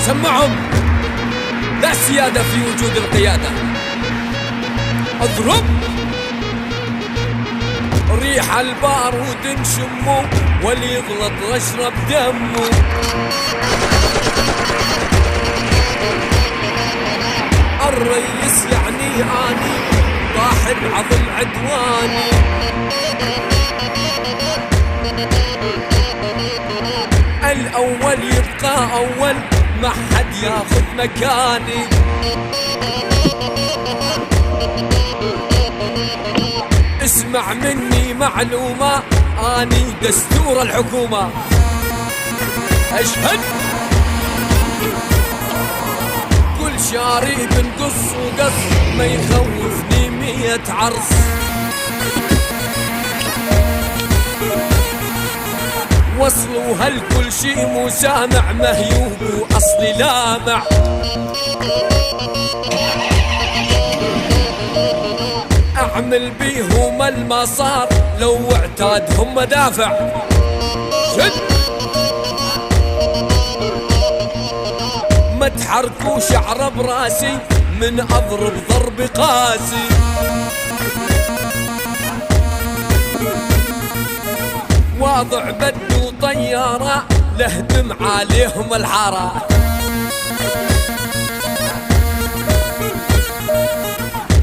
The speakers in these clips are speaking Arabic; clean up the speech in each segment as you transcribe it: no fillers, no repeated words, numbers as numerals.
سمعهم لا سيادة في وجود القيادة. اضرب ريح البارود نشمه، واللي يغلط نشرب دمه. الريس يعني اني طاحن عظم عدواني. الاول يبقى اول، ما حد ياخذ مكاني. اسمع مني معلومة، اني دستور الحكومة. اشهد كل شارب نقص وقص، ما يخوفني 100 عرس. وصلوا هل كل شي مسامع، مهيوب واصلي لامع. اعمل بيهم المصار، لو اعتادهم مدافع. شد ما تحركوا شعر براسي، من اضرب ضرب قاسي. واضع بدو طيارة، لهدم عليهم الحارة.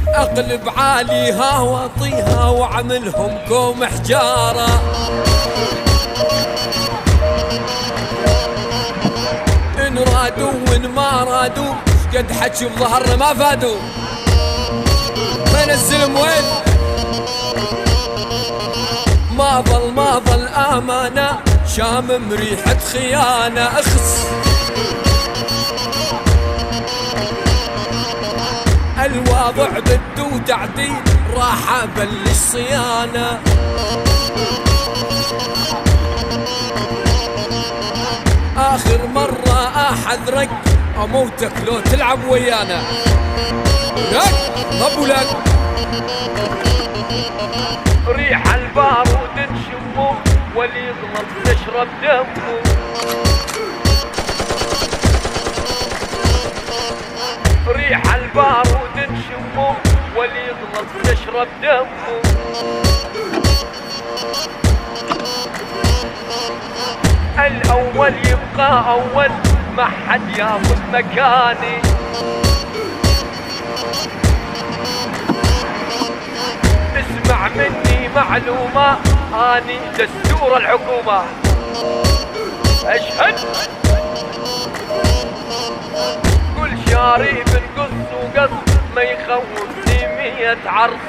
اقلب عاليها واطيها، واعملهم كوم حجارة. ان رادوا وان ما رادوا، قد حكي بظهرنا ما فادوا. وين السلم وين؟ ما ظل امانة، شامم ريحة خيانة. اخس الواضع بدو تعديل، راح ابلش صيانة. اخر مرة احذرك، اموتك لو تلعب ويانا. لك ابو لك ريح البارود نشمه، واللي يغلط نشرب دمه. ريح البارود نشمه، واللي يغلط نشرب دمه. الاول يبقى اول، ما حد ياخذ مكاني. اسمع مني معلومة، اني دستور الحكومة. اشهد كل شارب نقص وقص، ما يخوفني 100 عرس.